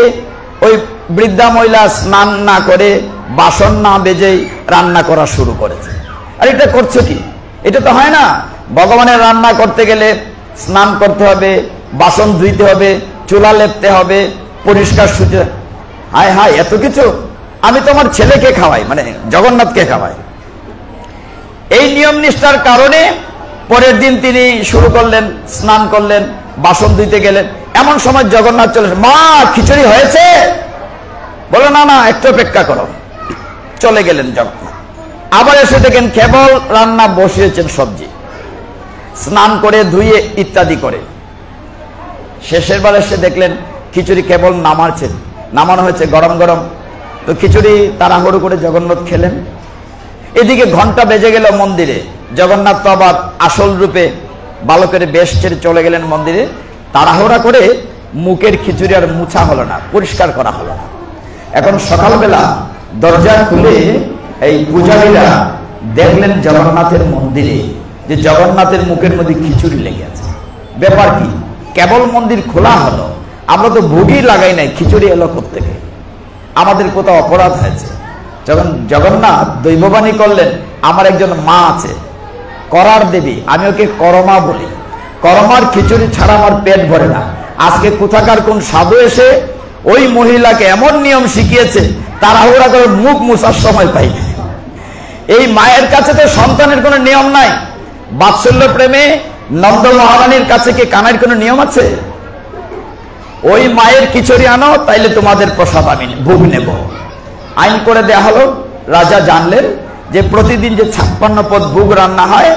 ওই বৃদ্ধা মহিলা স্নান না করে, বাসন না বেজেই রান্না করা শুরু করেছে। আর এটা করছে কি? এটা তো হয় না। ভগবানের রান্না করতে গেলে স্নান করতে হবে, বাসন ধুইতে হবে, চুলা লেপতে হবে, পরিষ্কার সুচে। হায় হায়, এত কিছু! আমি তোমার ছেলেকে খাওয়াই, মানে জগন্নাথকে খাওয়াই। এই নিয়ম নিষ্ঠার কারণে পরের দিন তিনি শুরু করলেন, স্নান করলেন, বাসন ধুইতে গেলেন। এমন সময় জগন্নাথ চলে, মা খিচুড়ি হয়েছে? বলে না না, একটু অপেক্ষা করো। চলে গেলেন জগন্নাথ। আবার এসে দেখেন কেবল রান্না বসিয়েছেন, সবজি, স্নান করে ধুয়ে ইত্যাদি করে। শেষের বার এসে দেখলেন খিচুড়ি কেবল নামানো হয়েছে, গরম গরম। তো খিচুড়ি তাড়াহুড়ো করে জগন্নাথ খেলেন। এদিকে ঘন্টা বেজে গেল মন্দিরে। জগন্নাথ তো আবার আসল রূপে বালকের বেশ ছেড়ে চলে গেলেন মন্দিরে। তাড়াহুড়া করে মুখের খিচুড়ি আর মুছা হলো না, পরিষ্কার করা হলো না। এখন সকালবেলা দরজা খুলে এই পূজারীরা দেখলেন জগন্নাথের মন্দিরে যে জগন্নাথের মুখের মধ্যে খিচুড়ি লেগে আছে। ব্যাপার কি? কেবল মন্দির খোলা হলো, আমরা তো ভোগই লাগাই নাই, খিচুড়ি এলো কোত্থেকে? আমাদের কোথাও অপরাধ হয়েছে। যখন জগন্নাথ দৈববাণী করলেন, আমার একজন মা আছে করার দেবী, আমি ওকে করমা বলি, করমার খিচুড়ি ছাড়া আমার পেট ভরে না। আজকে কোথাকার কোন সাধু এসে ওই মহিলাকে এমন নিয়ম শিখিয়েছে, তাড়াহুড়া করে মুখ মুছার সময় পাই। এই মায়ের কাছে তো সন্তানের কোনো নিয়ম নাই। বাৎসল্য প্রেমে নন্দ মহারানীর কাছে কি কানার কোনো নিয়ম আছে? ওই মায়ের খিচুড়ি আনো, তাইলে তোমাদের প্রসাদ আমি ভোগ নেব। আইন করে দেয়া হলো। রাজা জানলেন যে প্রতিদিন যে 56 পদ ভোগ রান্না হয়,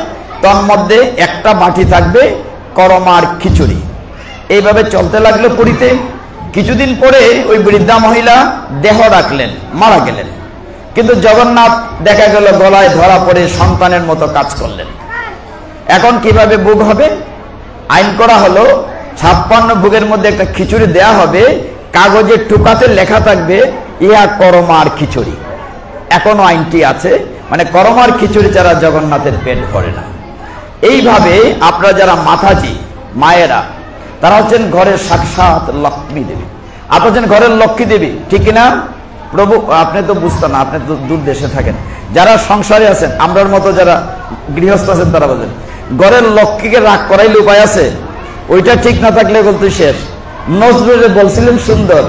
তার মধ্যে একটা বাটি থাকবে করমার খিচুড়ি। এইভাবে চলতে লাগলো পুরীতে। কিছুদিন পরে ওই বৃদ্ধা মহিলা দেহ রাখলেন, মারা গেলেন। কিন্তু জগন্নাথ দেখা গেল গলায় ধরা পড়ে সন্তানের মতো কাজ করলেন। এখন কিভাবে ভোগ হবে? আইন করা হলো 56 ভোগের মধ্যে একটা খিচুড়ি দেয়া হবে, কাগজের টুকাতে লেখা থাকবে ইয়া করমার খিচুড়ি। এখনো আইনটি আছে, মানে করমার খিচুড়ি ছাড়া জগন্নাথের পেট ভরে না। এইভাবে আপনারা যারা মাতাজি মায়েরা, তারা হচ্ছেন ঘরের সাক্ষাৎ লক্ষ্মী দেবী। আপনি হচ্ছেন ঘরের লক্ষ্মী দেবী, ঠিক না প্রভু? আপনি তো বুঝতেন না, আপনি তো দূর দেশে থাকেন। যারা সংসারে আছেন, আমরার মতো যারা গৃহস্থ আছেন, তারা বলেন ঘরের লক্ষ্মীকে রাগ করাইলে উপায় আছে? ওইটা ঠিক না থাকলে বলতে শেষ। নজরুলে বলছিলেন সুন্দর,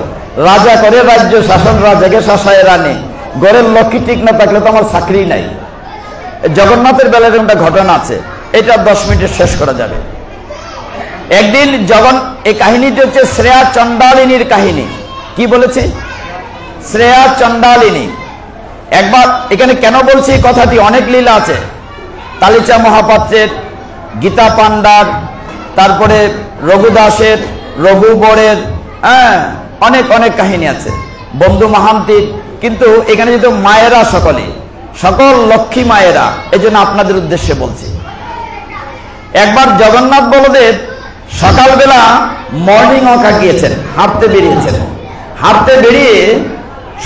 রাজা করে রাজ্য শাসন, রাজাকে শাসায় রানী, ঘরের লক্ষ্মী ঠিক না থাকলে তো আমার চাকরি নাই। জগন্নাথের বেলায় একটা ঘটনা আছে, এটা 10 মিনিটে শেষ করা যাবে। একদিন এই কাহিনীটি হচ্ছে শ্রেয়া চণ্ডালিনীর কাহিনী। কি বলেছি? শ্রেয়া চণ্ডালিনী। একবার এখানে কেন বলছি কথাটি, অনেক লীলা আছে। কালিচা মহাপাত্রের, গীতা পান্ডার, তারপরে রঘুদাসের, রঘুবরের, হ্যাঁ অনেক অনেক কাহিনী আছে, বন্ধু মহান্তির। কিন্তু এখানে যেহেতু মায়েরা সকল লক্ষ্মী মায়েরা, এই জন্য আপনাদের উদ্দেশ্যে বলছি। একবার জগন্নাথ বলদেব সকালবেলা মর্নিং ওয়াক গিয়েছেন, হাঁটতে বেরিয়েছেন। হাঁটতে বেরিয়ে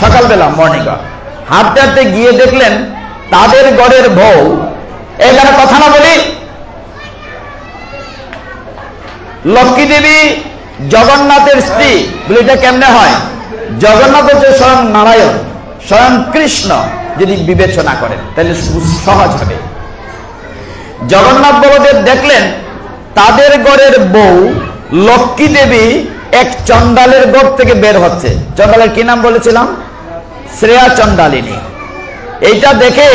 সকালবেলা মর্নিং ওয়াক হাঁটতে হাঁটতে গিয়ে দেখলেন তাদের ঘরের বউ, এখানে কথা না বলি, লক্ষ্মী দেবী জগন্নাথের স্ত্রী। বলে এটা কেমনে হয়? জগন্নাথ হচ্ছে স্বয়ং নারায়ণ, স্বয়ং কৃষ্ণ। যদি বিবেচনা করেন তাহলে সহজ হবে। জগন্নাথ বলদেব দেখলেন তাদের ঘরের বউ লক্ষ্মী দেবী এক চণ্ডালের ঘর থেকে বের হচ্ছে। চণ্ডালের কি নাম বলেছিলাম? শ্রেয়া চণ্ডালিনী। এইটা দেখে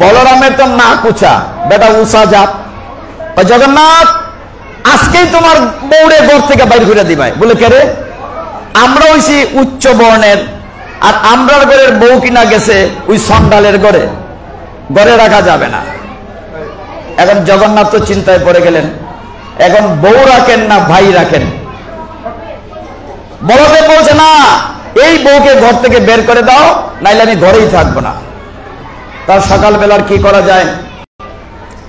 বলরামের তো না কুচা, বেটা উষা জাত, জগন্নাথ আজকেই তোমার বউরে ঘর থেকে বাইর করে দিবাই। বলে কে রে? আমরা হইছি উচ্চ বর্ণের, আর আমরার ঘরের বউ কিনা গেছে ওই চণ্ডালের ঘরে, ঘরে রাখা যাবে না। এখন জগন্নাথ তো চিন্তায় পড়ে গেলেন, এখন বউ রাখেন না ভাই রাখেন। বলদেব বলছে না, এই বউকে ঘর থেকে বের করে দাও, নাইলে আমি ঘরেই থাকবো না। তার সকালবেলার কি করা যায়?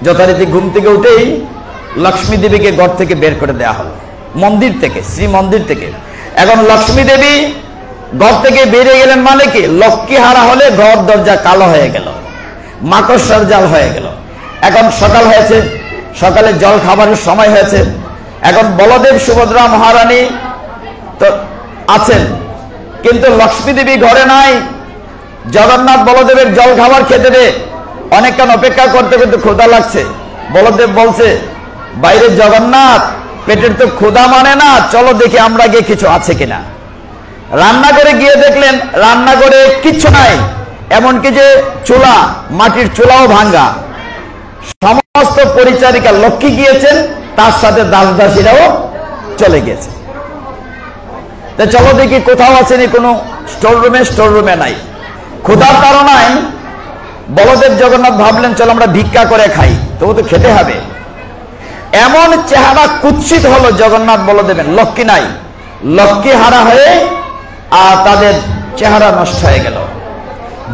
যথারীতি ঘুম থেকে উঠেই লক্ষ্মী দেবীকে ঘর থেকে বের করে দেওয়া হলো, মন্দির থেকে, শ্রী মন্দির থেকে। এখন লক্ষ্মী দেবী ঘর থেকে বেরিয়ে গেলেন মানে কি? লক্ষ্মী হারা হলে ঘর দরজা কালো হয়ে গেল, মাকড়সার জাল হয়ে গেল। এখন সকাল হয়েছে, সকালে জল খাবারের সময় হয়েছে। এখন বলদেব সুভদ্রা মহারানী তো আছেন, কিন্তু লক্ষ্মী দেবী ঘরে নাই। জগন্নাথ বলদেবের জল খাবার খেতে দে, অনেকক্ষণ অপেক্ষা করতে করতে ক্ষুধা লাগছে। বলদেব বলছে, বাইরে জগন্নাথ পেটের তো ক্ষুধা মানে না, চলো দেখি আমরা গিয়ে কিছু আছে কিনা। রান্নাঘরে গিয়ে দেখলেন রান্নাঘরে কিচ্ছু নাই, এমনকি যে চুলা, মাটির চুলাও ভাঙ্গা। সমস্ত পরিচারিকা লক্ষ্মী গিয়েছেন, তার সাথে দাসদাসীরাও চলে গেছে। তা চলো দেখি কোথাও আছেনি, কোনো স্টোর রুমে নাই। ক্ষুধার তাড়নায় বলদেব জগন্নাথ ভাবলেন চলো আমরা ভিক্ষা করে খাই, তবু তো খেতে হবে। এমন চেহারা কুৎসিত হলো জগন্নাথ বলদেবের, লক্ষ্মী নাই, লক্ষ্মী হারা হয়ে আর তাদের চেহারা নষ্ট হয়ে গেল।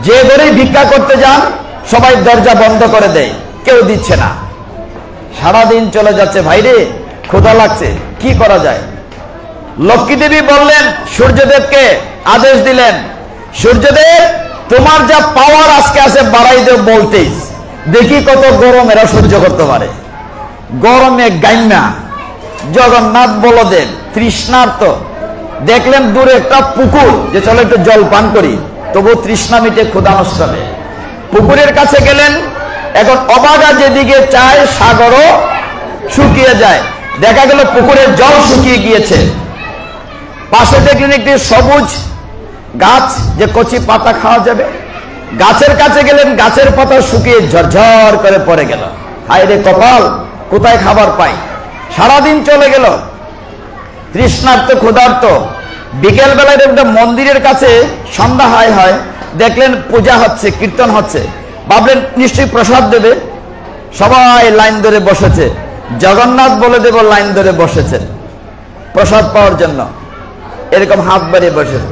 যে ঘরেই ভিক্ষা করতে যান সবাই দরজা বন্ধ করে দেয়, কেউ দিচ্ছে না। সারাদিন চলে যাচ্ছে, ভাইরে ক্ষুধা লাগছে, কি করা যায়? লক্ষ্মী দেবী বললেন সূর্যদেবকে, আদেশ দিলেন, সূর্যদেব তোমার যা পাওয়ার আজকে আছে বাড়াই দেব, বলতেই দেখি কত গরম এরা সহ্য করতে পারে। গরমে গাইমা জগন্নাথ বলদেব তৃষ্ণার্ত, দেখলেন দূরে একটা পুকুর, যে চলো একটু জল পান করি, তবু তৃষ্ণা মিটে ক্ষুধা নষ্ট হবে। পুকুরের কাছে গেলেন, এখন অবাগা যেদিকে চায় সাগরও শুকিয়ে যায়। দেখা গেল পুকুরের জল শুকিয়ে গিয়েছে। পাশে দেখলেন একটি সবুজ গাছ, যে কচি পাতা খাওয়া যাবে। গাছের কাছে গেলেন, গাছের পাতা শুকিয়ে ঝরঝর করে পড়ে গেল। হায় রে কপাল, কোথায় খাবার পাই? সারাদিন চলে গেল, তৃষ্ণার্ত ক্ষুধার্ত। বিকেল বেলায় একটা মন্দিরের কাছে সন্ধ্যা হয়, দেখলেন পূজা হচ্ছে, কীর্তন হচ্ছে। ভাবলেন নিশ্চয়ই প্রসাদ দেবে, সবাই লাইন ধরে বসেছে। জগন্নাথ বলদেব লাইন ধরে বসেছেন প্রসাদ পাওয়ার জন্য, এরকম হাত বাড়িয়ে বসেছে।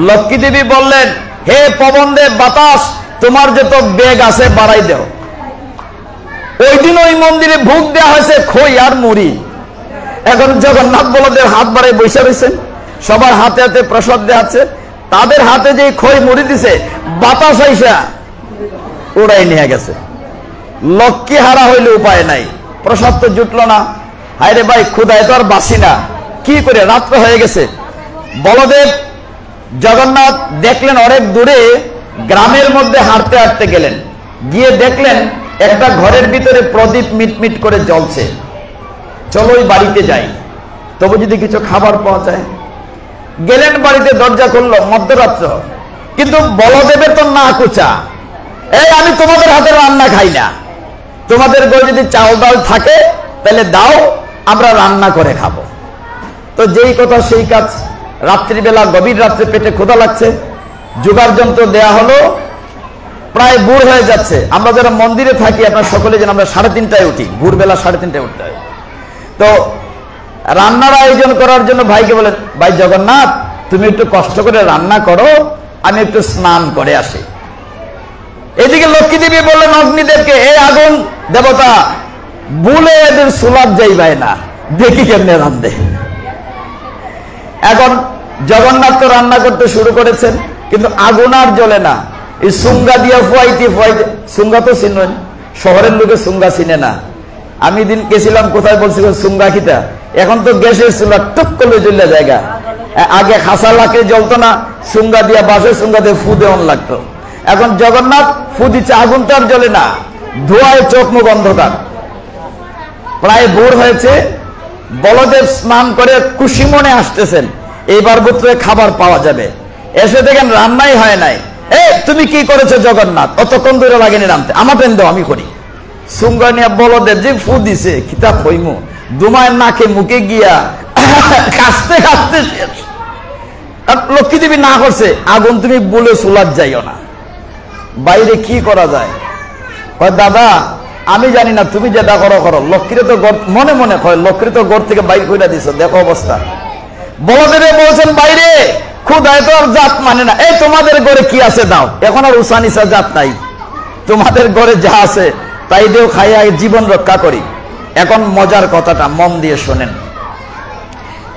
লক্ষ্মী দেবী বললেন, হে পবনদেব বাতাস, তোমার যত বেগ আছে বাড়াই দাও। ওই দিন ওই মন্দিরে ভোগ দেওয়া হয়েছে খই আর মুড়ি। এখন জগন্নাথ বলদেব হাত বাড়াই বসে রয়েছেন, সবার হাতে হাতে প্রসাদ দেওয়াচ্ছে। তাদের হাতে যে খই মুড়ি দিছে, বাতাস আইসা উড়াই নিয়ে গেছে। লক্ষ্মী হারা হইলে উপায় নাই, প্রসাদ তো জুটলো না। হায় রে ভাই, ক্ষুধায় তো আর বাসি না, কি করে? রাত্র হয়ে গেছে। বলদেব জগন্নাথ দেখলেন অনেক দূরে, গ্রামের মধ্যে হাঁটতে হাঁটতে গেলেন, গিয়ে দেখলেন একটা ঘরের ভিতরে প্রদীপ মিটমিট করে জ্বলছে। চলো ওই বাড়িতে যাই, তবু যদি কিছু খাবার পাওয়া যায়। গেলেন বাড়িতে, দরজা খুললো, মধ্যরাত্র। কিন্তু বলদেবের তো না কুচা, এই আমি তোমাদের হাতের রান্না খাই না, তোমাদের ঘরে যদি চাল ডাল থাকে তাহলে দাও, আমরা রান্না করে খাবো। তো যেই কথা সেই কাজ। রাত্রিবেলা গভীর রাত্রে পেটে ক্ষুধা লাগছে, জোগাড় যন্ত্র দেয়া হলো, প্রায় ভোর হয়ে যাচ্ছে। আমরা যারা মন্দিরে থাকি আপনারা সকলে যেন আমরা 3:30টায় উঠি, ভোরবেলা 3:30টায় উঠতে হয়। তো রান্নার আয়োজন করার জন্য ভাইকে বলেন, ভাই জগন্নাথ তুমি একটু কষ্ট করে রান্না করো, আমি একটু স্নান করে আসি। এদিকে লক্ষ্মী দেবী বললেন অগ্নিদেবকে, এই আগুন দেবতা ভুলে এদের সোলার যাইবাই না, দেখি কেমনে রান্ধে। এখন জগন্নাথ তো রান্না করতে শুরু করেছেন, কিন্তু আগুন আর জ্বলে না। এই সুঙ্গা দিয়া ফুয়াইতে ফুয়াইতে, সুঙ্গা তো চিনেন, শহরের লোকে সুঙ্গা চিনে না। আমি দিন গেছিলাম কোথায়, বলছিলাম সুঙ্গা খিতা, এখন তো গ্যাসের চুলা টুক করে জ্বলে জায়গা। আগে খাসা লাকে জ্বলতো না, সুঙ্গা দিয়া বাসের সুঙ্গা দিয়ে ফু দেওয়ান লাগতো। এখন জগন্নাথ ফু দিচ্ছে, আগুনটা আর জ্বলে না, ধোঁয়ায় চোখ মুখ অন্ধকার। প্রায় ভোর হয়েছে, বলদেব স্নান করে খুশি মনে আসতেছেন, এইবার বোধহয় খাবার পাওয়া যাবে। এসে দেখেন রান্নাই হয় নাই। তুমি কি করেছো জগন্নাথ, অতক্ষণ ধরে লাগেনি রানতে, আমার পেন দাও আমি করি। সুঙ্গা নিয়ে বলদেব যে ফু দিছে, কিতাব হইমু দুমায় নাকে মুখে গিয়া কাশতে কাশতে শেষ। লক্ষ্মী দেবী না করছে, আগুন তুমি বলে চুলার যাইও না, বাইরে কি করা যায়। দাদা আমি জানি না, তুমি যেটা করো করো। লক্ষ্মীরে তো মনে মনে কয়, লক্ষ্মী তো ঘর থেকে বাইর করে দিছ, দেখো অবস্থা। বলদেবে বলছেন বাইরে ক্ষুধায় তো আর জাত মানে না, এই তোমাদের ঘরে কি আছে দাও, এখন আর উসানিসা জাত নাই, তোমাদের ঘরে যা আছে তাই দিয়েও খাইয়া জীবন রক্ষা করি। এখন মজার কথাটা মন দিয়ে শোনেন।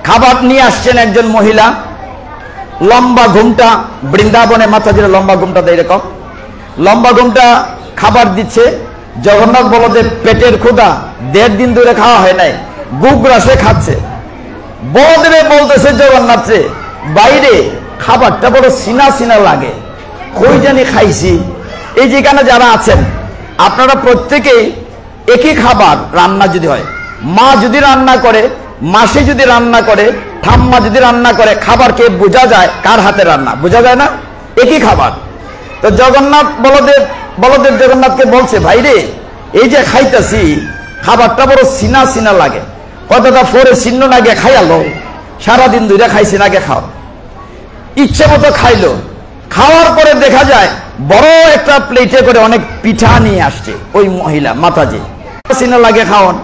খাবার নিয়ে আসছেন একজন মহিলা, লম্বা ঘুমটা, বৃন্দাবনে মাথা দিয়ে লম্বা ঘুমটা দেয় এরকম, লম্বা ঘুমটা খাবার দিচ্ছে। জগন্নাথ বলদেব পেটের ক্ষুধা, 1.5 দিন ধরে খাওয়া হয় নাই, গুগ্রাসে খাচ্ছে। বলদেবে বলতেছে জগন্নাথ রে, বাইরে খাবারটা বড় সিনা সিনা লাগে, কই জানি খাইছি। এই যেখানে যারা আছেন আপনারা প্রত্যেকেই একই খাবার রান্না যদি হয়, মা যদি রান্না করে, মাসি যদি রান্না করে, ঠাম্মা যদি রান্না করে, খাবারকে বোঝা যায় কার হাতে রান্না, বোঝা যায় না, একই খাবার। তো জগন্নাথ বলদেব জগন্নাথকে বলছে, ভাই রে এই যে খাইতেছি খাবারটা বড় সিনা সিনা লাগে, কতটা ফোরে চিহ্ন না গিয়ে খাইয়ালো, সারাদিন ধরে খাইছি না গে খাও। ইচ্ছে মতো খাইলো, খাওয়ার পরে দেখা যায় বড় একটা প্লেটে করে অনেক পিঠা নিয়ে আসছে ওই মহিলা মাতাজি, সিনা লাগে খাওয়ান।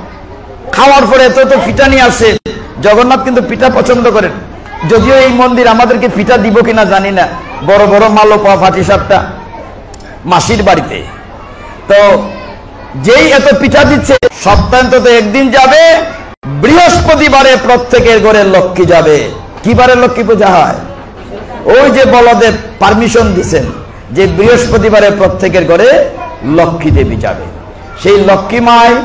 খাওয়ার পরে এত তো পিঠা নিয়ে আসছে। জগন্নাথ কিন্তু পিঠা পছন্দ করেন, যদিও এই মন্দির আমাদেরকে পিঠা দিব কিনা জানি না, বড় বড় মালপোয়া ফাটি সাপটা মাসির বাড়িতে। তো যেই এত পিঠা দিচ্ছে, সপ্তাহে তো একদিন যাবে, বৃহস্পতিবারে প্রত্যেকের ঘরে লক্ষ্মী যাবে। কি বারে লক্ষ্মী পূজা হয়? ওই যে বলদেব পারমিশন দিচ্ছেন যে বৃহস্পতিবারে প্রত্যেকের ঘরে লক্ষ্মী দেবী যাবে। সেই লক্ষ্মী মায়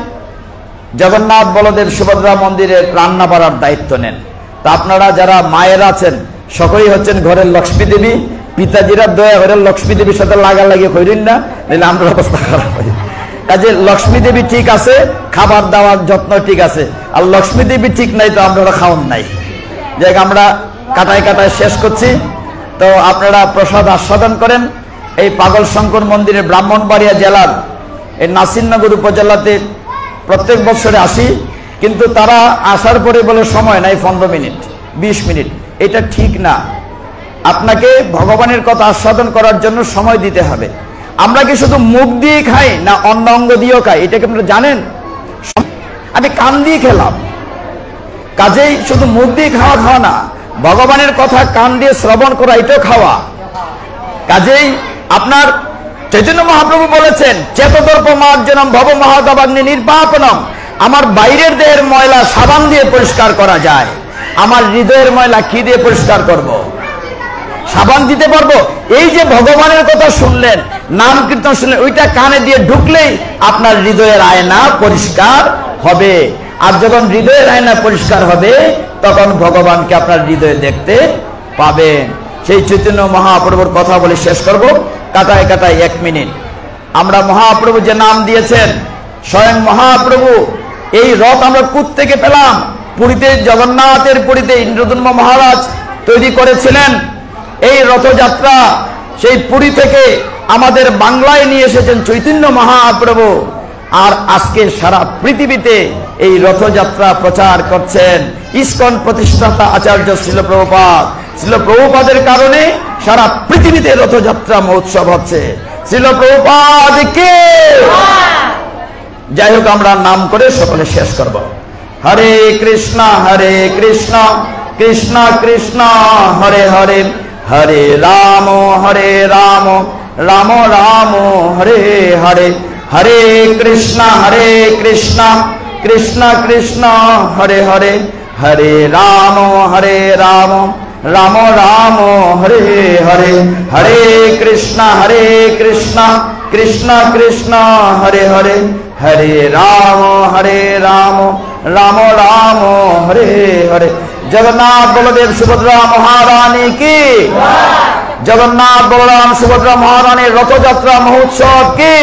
জগন্নাথ বলদেব সুভদ্রা মন্দিরে রান্না বাড়ার দায়িত্ব নেন। তা আপনারা যারা মায়ের আছেন সকলেই হচ্ছেন ঘরের লক্ষ্মী দেবী। পিতাজিরা দয়া করে লক্ষ্মী দেবীর সাথে লাগালাগি করেন না, নাহলে আমরা অবস্থা খারাপ হয়। কাজে লক্ষ্মী দেবী ঠিক আছে, খাবার দাবার যত্ন ঠিক আছে, আর লক্ষ্মী দেবী ঠিক নাই তো আমরা খাওয়ান নাই। যাই আমরা কাটায় কাটায় শেষ করছি। তো আপনারা প্রসাদ আস্বাদন করেন। এই পাগল শঙ্কর মন্দিরে ব্রাহ্মণবাড়িয়া জেলার এই নাসিরনগর উপজেলাতে প্রত্যেক বছরে আসি, কিন্তু তারা আসার পরে বলে সময় নাই 15 মিনিট 20 মিনিট, এটা ঠিক না। আপনাকে ভগবানের কথা আস্বাদন করার জন্য সময় দিতে হবে। আমরা কি শুধু মুখ দিয়ে খাই না অন্য অঙ্গ দিয়েও খাই, এটা কি আপনারা জানেন? আমি কান দিয়ে খেলাম, কাজেই শুধু মুখ দিয়ে খাওয়া না, ভগবানের কথা কান দিয়ে শ্রবণ করা এটাও খাওয়া। কাজেই আপনার চৈতন্য মহাপ্রভু বলেছেন, চেতদর্প মার্জনম ভব মহাদবাগ্নি নির্বাপনম। আমার বাইরের দেহের ময়লা সাবান দিয়ে পরিষ্কার করা যায়, আমার হৃদয়ের ময়লা কি দিয়ে পরিষ্কার করব? সাবান দিতে পারবো? এই যে ভগবানের কথা শুনলেন, নাম কীর্তন শুনলেন, ওইটা কানে দিয়ে ঢুকলেই আপনার হৃদয়ের আয়না পরিষ্কার হবে। আর যখন হৃদয়ের আয়না পরিষ্কার হবে তখন ভগবানকে আপনার হৃদয়ে দেখতে পাবেন। সেই চৈতন্য মহাপ্রভুর কথা বলে শেষ করব, কাটায় কাটায় 1 মিনিট। আমরা মহাপ্রভু যে নাম দিয়েছেন, স্বয়ং মহাপ্রভু এই রথ আমরা কোথা থেকে পেলাম? পুরীতে, জগন্নাথের পুরীতে ইন্দ্রদম্ন মহারাজ তৈরি করেছিলেন। এই রথযাত্রা সেই পুরী থেকে আমাদের বাংলায় নিয়ে এসেছেন চৈতন্য মহাপ্রভু। আর আজকে সারা পৃথিবীতে এই রথযাত্রা প্রচার করছেন ইসকন প্রতিষ্ঠাতা আচার্য শ্রীল প্রভুপাদ। শ্রীল প্রভুপাদের কারণে সারা পৃথিবীতে রথযাত্রা মহোৎসব হচ্ছে। শ্রীল প্রভুপাদ কে। যাই হোক, আমরা নাম করে সকলে শেষ করব। হরে কৃষ্ণ কৃষ্ণ কৃষ্ণ হরে হরে, হরে রাম রাম রাম হরে হরে, হরে কৃষ্ণ কৃষ্ণ কৃষ্ণ হরে হরে, হরে রাম রাম রাম হরে হরে, হরে কৃষ্ণ কৃষ্ণ কৃষ্ণ হরে হরে, হরে রাম রাম রাম হরে হরে। জগন্নাথ বলদেব সুভদ্রা মহারানী কি। জগন্নাথ বলরাম সুভদ্রা মহারানীর রথযাত্রা মহোৎসব কি।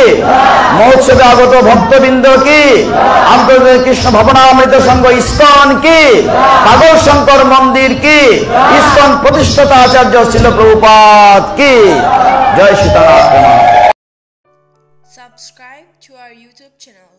মহোৎসবে আগত ভক্তবৃন্দ কি। আন্তর্জাতিক কৃষ্ণ ভবনামৃত সংঘ ইসকন কি। পাগল শঙ্কর মন্দির কি। ইসকন প্রতিষ্ঠাতা আচার্য শ্রীল প্রভুপাদ কি। জয় Sitaram. Subscribe to our YouTube channel.